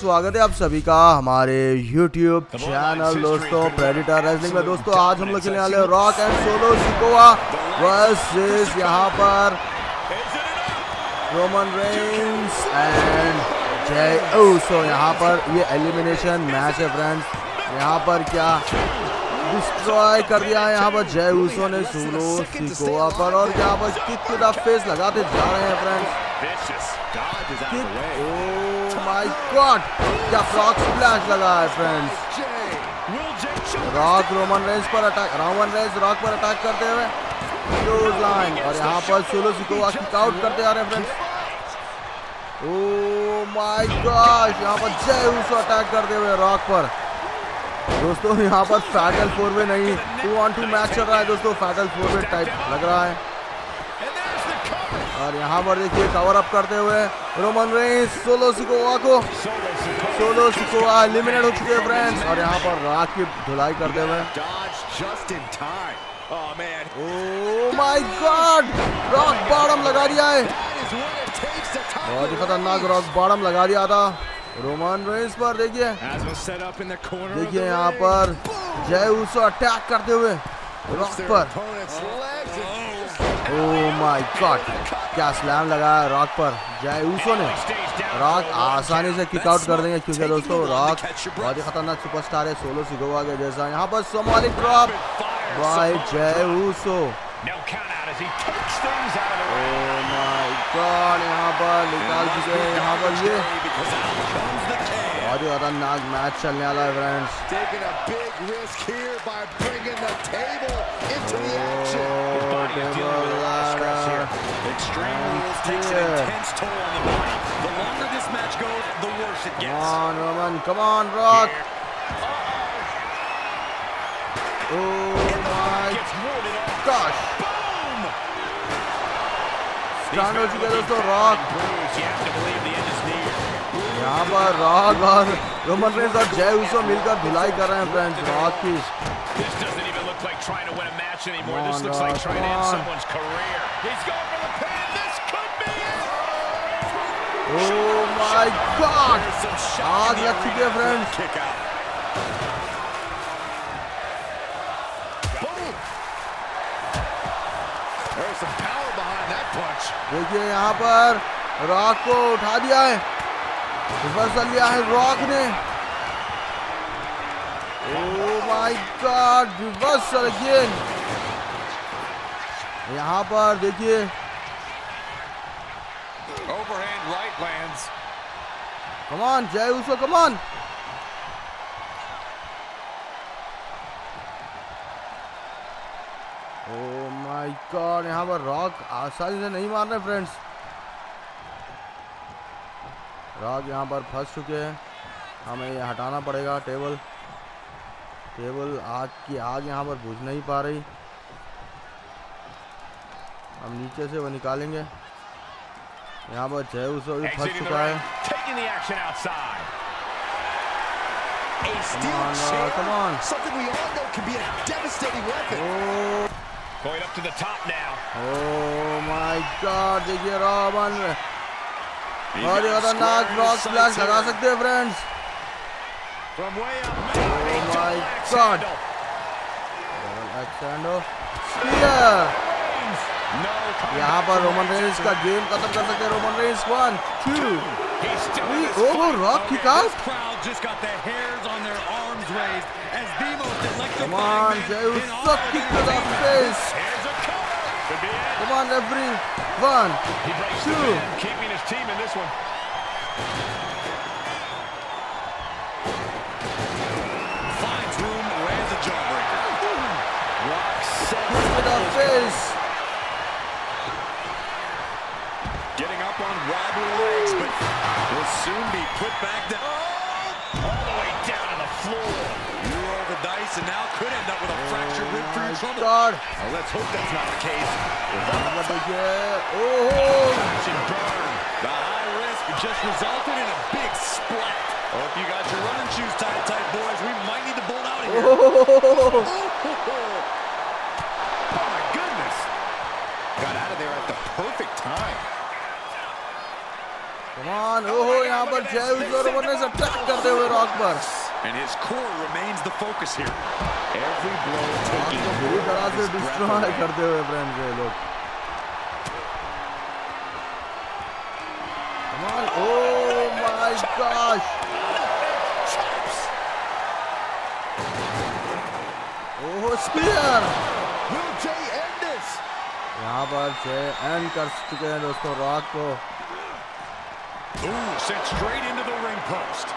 स्वागत है आप सभी का हमारे YouTube चैनल दोस्तों प्रेडिटर रेसलिंग में। दोस्तों आज हम लोग खेलने वाले rock and solo Sikoa versus यहाँ पर रोमन रेंस एंड जय ऊसो। यहाँ पर ये एलिमिनेशन मैच है फ्रेंड्स। यहाँ पर क्या डिस्ट्रॉय कर दिया है यहाँ पर जय ऊसो ने सोलो सिकोआ पर, और यहाँ पर किक टू द फेस लगाते जा रहे हैं फ्रेंड्स। ओह माय गॉड, क्या फ्रॉग स्प्लैश लगा है फ्रेंड्स। रॉक रोमन रेंस पर अटैक, रोमन रेंस रॉक पर अटैक करते हुए क्लोज लाइन, और यहाँ पर सोलो सिकोआ किक आउट करते आ रहे हैं फ्रेंड्स। ओह माय गॉड, यहाँ पर जय ऊसो अटैक करते हुए रॉक पर। दोस्तों यहाँ पर फैटल 4-वे नहीं 2-on-2 मैच चल रहा है दोस्तों, फैटल 4-वे टाइप लग रहा है। और यहाँ पर देखिए कवर अप करते हुए रोमन रेंस सोलो सिकोआ को, सोलो सिकोआ एलिमिनेट हो चुके हैं फ्रेंड्स। और यहाँ पर रॉक की धुलाई करते हुए oh my God, rock bottom लगा दिया है, बहुत ही खतरनाक रॉक बॉटम लगा दिया था रोमन रेंस पर। देखिए देखिए यहाँ पर जय ऊसो अटैक करते हुए रॉक पर। ओह माय गॉड, क्या स्लैम लगा है रॉक पर जय ऊसो ने। रॉक आसानी से किक आउट कर देंगे क्योंकि दोस्तों रॉक बहुत ही खतरनाक सुपरस्टार है सोलो सिकोआ के जैसा। यहाँ पर सोमाली ड्रॉप बाय जय ऊसो। ओह माय गॉड, यहाँ पर निकाल चुके हैं। यहाँ पर ये बहुत ही खतरनाक मैच चलने वाला है friends. Come on, Rock. Oh my gosh. Stand हो चुके दोस्तों रॉक। यहाँ पर रॉक और रोमन रेंस और जय ऊसो मिलकर धुलाई कर रहे हैं फ्रेंड्स रॉक की। ओह माय गॉड, आग लग चुकी है फ्रेंड्स। देखिए यहाँ पर रॉक को उठा दिया है, रिवर्सल लिया है रॉक ने। Oh my God, reversal again. यहाँ पर देखिए कम ऑन जय Uso, come on. Oh my God, यहाँ पर रॉक आसानी से नहीं मार रहे फ्रेंड्स। रॉक यहाँ पर फंस चुके हैं, हमें ये हटाना पड़ेगा। टेबल आग की आग यहाँ पर बुझ नहीं पा रही, हम नीचे से वो निकालेंगे। यहाँ पर जय ऊसो भी फंस चुका है। Come on. Going up to the top now. Oh my God, देखिए रोमन और ये खतरनाक रॉक स्प्लैश लगा सकते हैं friends. Oh my God. Spear. यहाँ पर रोमन रेंस का गेम खत्म कर सकते हैं। Roman Reigns 1, 2, 3। Oh rock kick out. Come on, Jey Uso, kick to the face. Come on, referee. 1, 2. Keeping his team in this one. Finds room, lands a jawbreaker. Rock set to the face. Getting up on wobbly legs, but will soon be put back down. All the way down to the floor. The dice and now could end up with a fractured rib for your trouble. Well, let's hope that's not the case. Oh! Burn. The high risk just resulted in a big splat. Well, if you got your running shoes tight, boys, we might need to bolt out of here. Oh my goodness! Got out of there at the perfect time. Come कमान ओहो यहाँ पर जय उस Roman Reigns attack करते हुए rock पर And his core remains the focus here. Every blow taking बुरी तरह से डिस्ट्रॉय करते हुए फ्रेंड्स ये लोग come on oh my gosh oh spear Will Jay end this? यहाँ पर जय एंड कर चुके हैं दोस्तों रॉक को Ooh, sent straight into the ring post.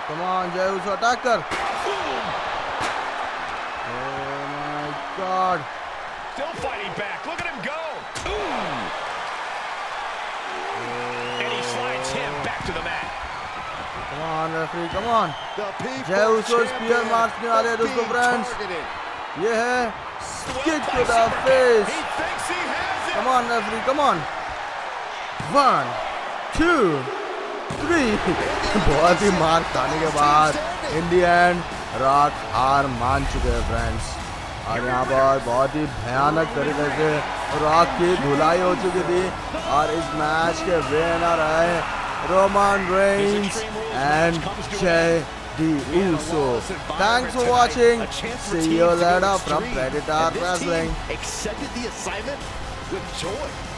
कमान जय उस अटैक कर oh my God Still fighting back. Look at him go. Ooh. And he slides him back to the mat. Come on referee come on Jey Uso spear मारने वाले हैं दोस्तों friends ये है kick to the face He thinks he has it. Come on referee come on 1 2 3 बहुत ही मार खाने के बाद इन दी एंड रॉक हार मान चुके हैं फ्रेंड्स और यहाँ पर बहुत ही भयानक तरीके से रॉक की धुलाई हो चुकी थी और इस मैच के विनर है Roman Reigns and Jey the Uso thanks for watching see you later from Predator Wrestling Accepted the assignment with joy.